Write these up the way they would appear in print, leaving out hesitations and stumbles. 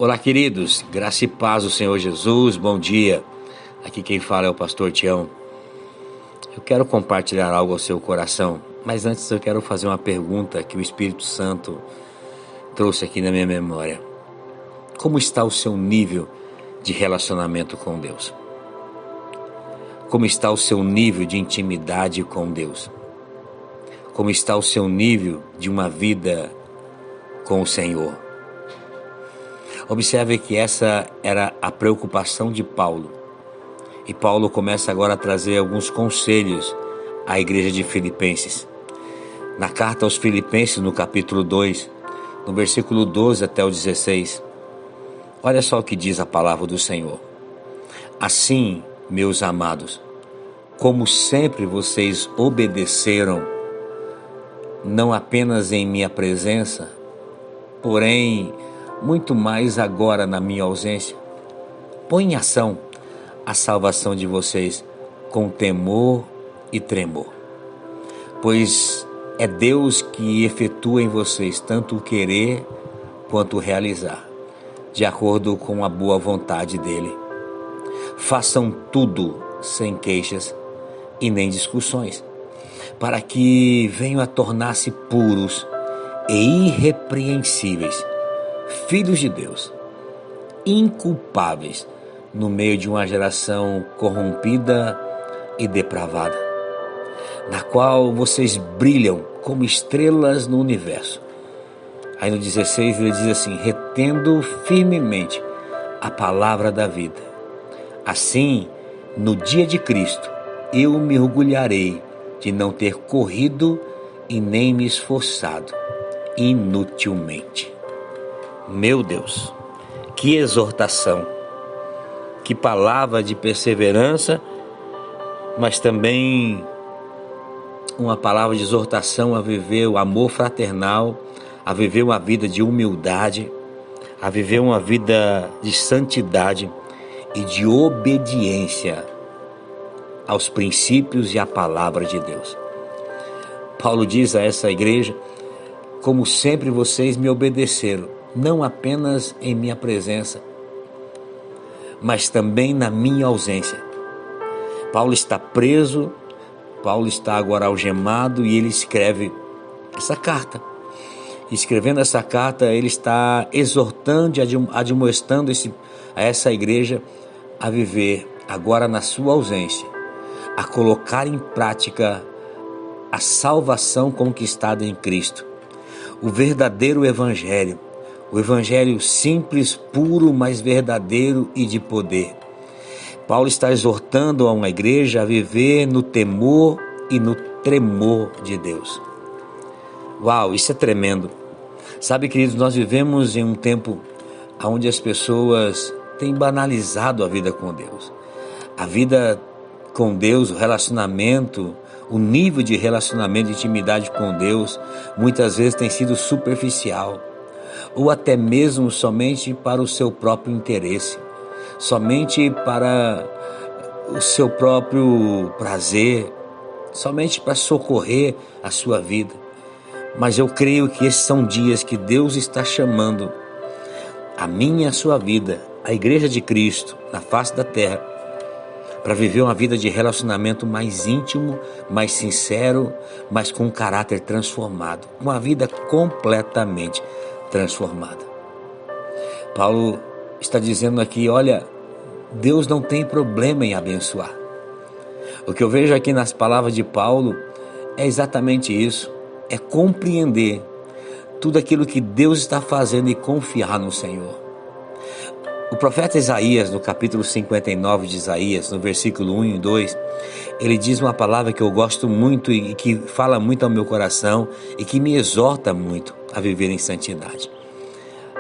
Olá, queridos, graça e paz do Senhor Jesus, bom dia. Aqui quem fala é o pastor Tião. Eu quero compartilhar algo ao seu coração, mas antes eu quero fazer uma pergunta que o Espírito Santo trouxe aqui na minha memória. Como está o seu nível de relacionamento com Deus? Como está o seu nível de intimidade com Deus? Como está o seu nível de uma vida com o Senhor? Observe que essa era a preocupação de Paulo. E Paulo começa agora a trazer alguns conselhos à igreja de Filipenses. Na carta aos Filipenses, no capítulo 2, no versículo 12 até o 16, olha só o que diz a palavra do Senhor. Assim, meus amados, como sempre vocês obedeceram, não apenas em minha presença, porém muito mais agora na minha ausência, põe em ação a salvação de vocês com temor e tremor, pois é Deus que efetua em vocês tanto o querer quanto o realizar, de acordo com a boa vontade dele. Façam tudo sem queixas e nem discussões, para que venham a tornar-se puros e irrepreensíveis, filhos de Deus, inculpáveis no meio de uma geração corrompida e depravada, na qual vocês brilham como estrelas no universo. Aí no 16 ele diz assim: retendo firmemente a palavra da vida. Assim, no dia de Cristo, eu me orgulharei de não ter corrido e nem me esforçado inutilmente. Meu Deus, que exortação, que palavra de perseverança, mas também uma palavra de exortação a viver o amor fraternal, a viver uma vida de humildade, a viver uma vida de santidade e de obediência aos princípios e à palavra de Deus. Paulo diz a essa igreja: como sempre vocês me obedeceram, não apenas em minha presença, mas também na minha ausência. Paulo está preso, Paulo está agora algemado e ele escreve essa carta. Escrevendo essa carta, ele está exortando e admoestando a essa igreja a viver agora na sua ausência, a colocar em prática a salvação conquistada em Cristo, o verdadeiro evangelho, o evangelho simples, puro, mas verdadeiro e de poder. Paulo está exortando a uma igreja a viver no temor e no tremor de Deus. Uau, isso é tremendo. Sabe, queridos, nós vivemos em um tempo onde as pessoas têm banalizado a vida com Deus. A vida com Deus, o relacionamento, o nível de relacionamento, de intimidade com Deus, muitas vezes tem sido superficial, ou até mesmo somente para o seu próprio interesse, somente para o seu próprio prazer, somente para socorrer a sua vida. Mas eu creio que esses são dias que Deus está chamando a minha e a sua vida, a igreja de Cristo, na face da terra, para viver uma vida de relacionamento mais íntimo, mais sincero, mas com um caráter transformado, uma vida completamente transformada. Paulo está dizendo aqui: olha, Deus não tem problema em abençoar. O que eu vejo aqui nas palavras de Paulo é exatamente isso, é compreender tudo aquilo que Deus está fazendo e confiar no Senhor. O profeta Isaías, no capítulo 59 de Isaías, no versículo 1 e 2, ele diz uma palavra que eu gosto muito e que fala muito ao meu coração e que me exorta muito a viver em santidade.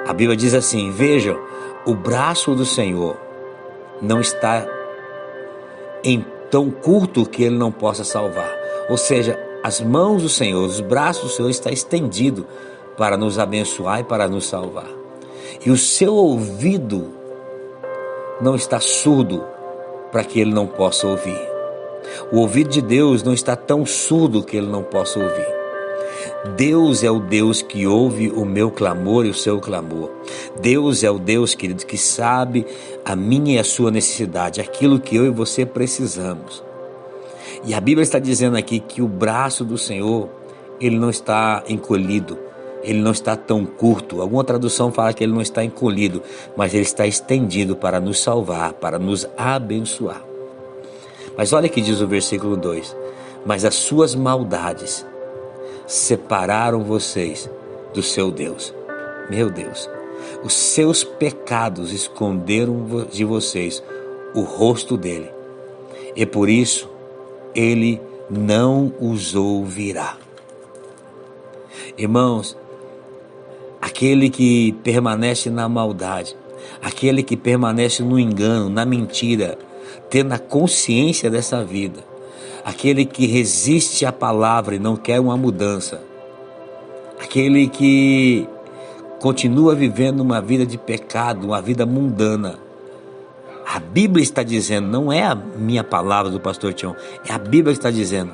A Bíblia diz assim: vejam, o braço do Senhor não está em tão curto que ele não possa salvar. Ou seja, as mãos do Senhor, os braços do Senhor está estendido para nos abençoar e para nos salvar. E o seu ouvido não está surdo para que ele não possa ouvir. O ouvido de Deus não está tão surdo que ele não possa ouvir. Deus é o Deus que ouve o meu clamor e o seu clamor. Deus é o Deus, querido, que sabe a minha e a sua necessidade, aquilo que eu e você precisamos. E a Bíblia está dizendo aqui que o braço do Senhor, ele não está encolhido, ele não está tão curto. Alguma tradução fala que ele não está encolhido, mas ele está estendido para nos salvar, para nos abençoar. Mas olha que diz o versículo 2: mas as suas maldades separaram vocês do seu Deus. Meu Deus, os seus pecados esconderam de vocês o rosto dele, e por isso ele não os ouvirá. Irmãos, aquele que permanece na maldade, aquele que permanece no engano, na mentira, tendo a consciência dessa vida, aquele que resiste à palavra e não quer uma mudança, aquele que continua vivendo uma vida de pecado, uma vida mundana. A Bíblia está dizendo, não é a minha palavra do pastor Tião, é a Bíblia que está dizendo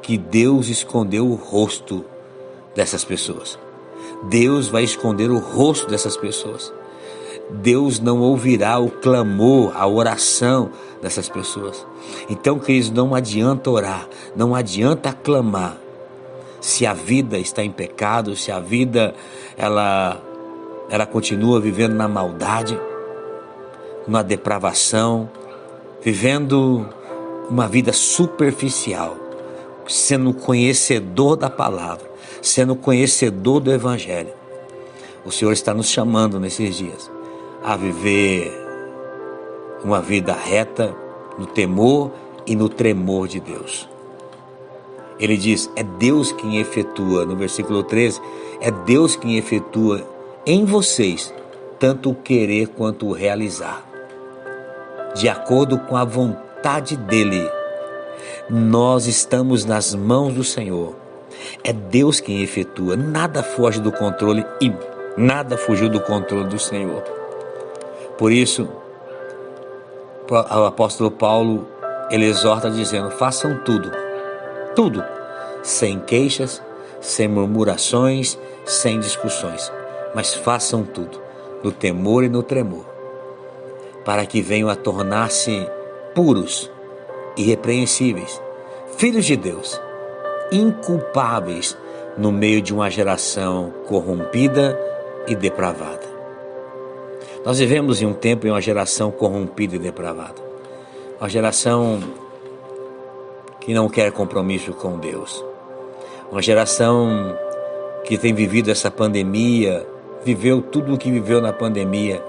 que Deus escondeu o rosto dessas pessoas. Deus vai esconder o rosto dessas pessoas. Deus não ouvirá o clamor, a oração dessas pessoas. Então, queridos, não adianta orar, não adianta clamar, se a vida está em pecado, se a vida ela continua vivendo na maldade, na depravação, vivendo uma vida superficial, sendo conhecedor da palavra, sendo conhecedor do Evangelho. O Senhor está nos chamando nesses dias a viver uma vida reta no temor e no tremor de Deus. Ele diz, é Deus quem efetua, no versículo 13, é Deus quem efetua em vocês tanto o querer quanto o realizar, de acordo com a vontade dele. Nós estamos nas mãos do Senhor. É Deus quem efetua, nada foge do controle e nada fugiu do controle do Senhor. Por isso, o apóstolo Paulo, ele exorta dizendo, façam tudo, sem queixas, sem murmurações, sem discussões, mas façam tudo, no temor e no tremor, para que venham a tornar-se puros, irrepreensíveis, filhos de Deus, inculpáveis no meio de uma geração corrompida e depravada. Nós vivemos em um tempo em uma geração corrompida e depravada, uma geração que não quer compromisso com Deus, uma geração que tem vivido essa pandemia, viveu tudo o que viveu na pandemia,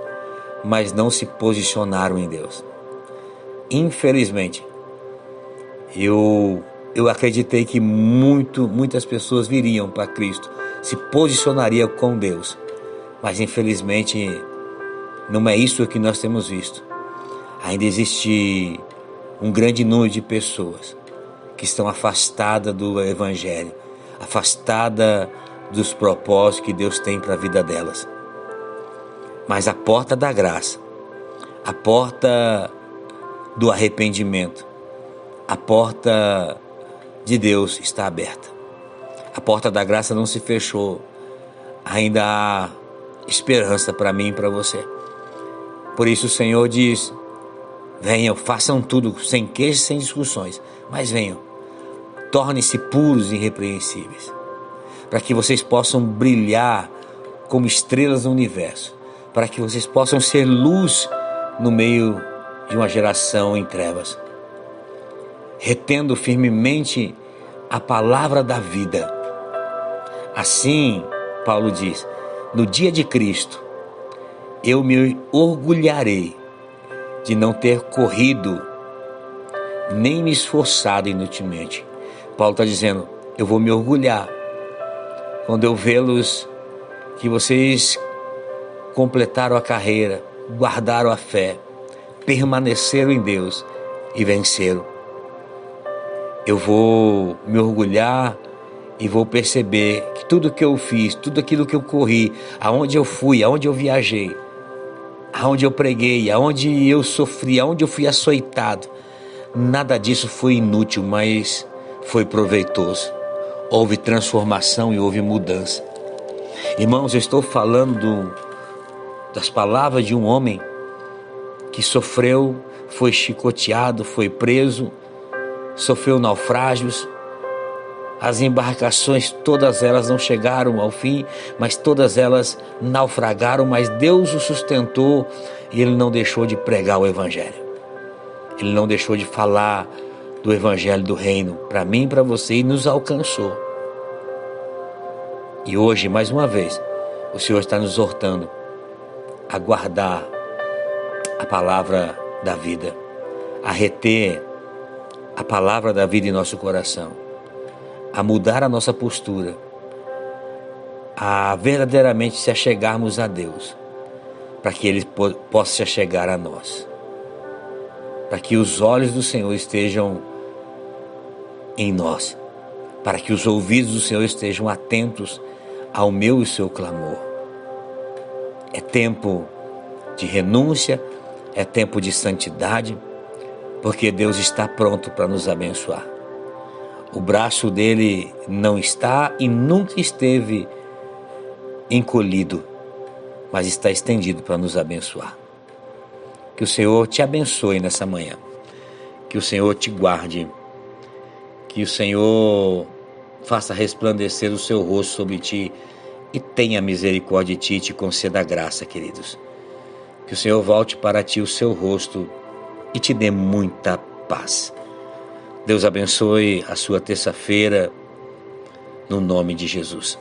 mas não se posicionaram em Deus. Infelizmente, eu acreditei que muitas pessoas viriam para Cristo, se posicionariam com Deus, mas infelizmente não é isso que nós temos visto. Ainda existe um grande número de pessoas que estão afastadas do Evangelho, afastadas dos propósitos que Deus tem para a vida delas. Mas a porta da graça, a porta do arrependimento, a porta de Deus está aberta. A porta da graça não se fechou. Ainda há esperança para mim e para você. Por isso o Senhor diz, venham, façam tudo, sem queixas, sem discussões, mas venham, tornem-se puros e irrepreensíveis, para que vocês possam brilhar como estrelas no universo, para que vocês possam ser luz no meio de uma geração em trevas, retendo firmemente a palavra da vida. Assim, Paulo diz, no dia de Cristo, eu me orgulharei de não ter corrido, nem me esforçado inutilmente. Paulo está dizendo, eu vou me orgulhar quando eu vê-los, que vocês completaram a carreira, guardaram a fé, permaneceram em Deus e venceram. Eu vou me orgulhar e vou perceber que tudo que eu fiz, tudo aquilo que eu corri, aonde eu fui, aonde eu viajei, aonde eu preguei, aonde eu sofri, aonde eu fui açoitado, nada disso foi inútil, mas foi proveitoso. houve transformação e houve mudança. Irmãos, eu estou falando das palavras de um homem que sofreu, foi chicoteado, foi preso, sofreu naufrágios. As embarcações, todas elas não chegaram ao fim, mas todas elas naufragaram, mas Deus o sustentou e ele não deixou de pregar o Evangelho. Ele não deixou de falar do Evangelho do Reino para mim e para você e nos alcançou. E hoje, mais uma vez, o Senhor está nos exortando a guardar a palavra da vida, a reter a palavra da vida em nosso coração, a mudar a nossa postura, a verdadeiramente se achegarmos a Deus, para que Ele possa se achegar a nós, para que os olhos do Senhor estejam em nós, para que os ouvidos do Senhor estejam atentos ao meu e seu clamor. É tempo de renúncia, é tempo de santidade, porque Deus está pronto para nos abençoar. O braço dele não está e nunca esteve encolhido, mas está estendido para nos abençoar. Que o Senhor te abençoe nessa manhã, que o Senhor te guarde, que o Senhor faça resplandecer o seu rosto sobre ti e tenha misericórdia de ti e te conceda graça, queridos. Que o Senhor volte para ti o seu rosto e te dê muita paz. Deus abençoe a sua terça-feira, no nome de Jesus.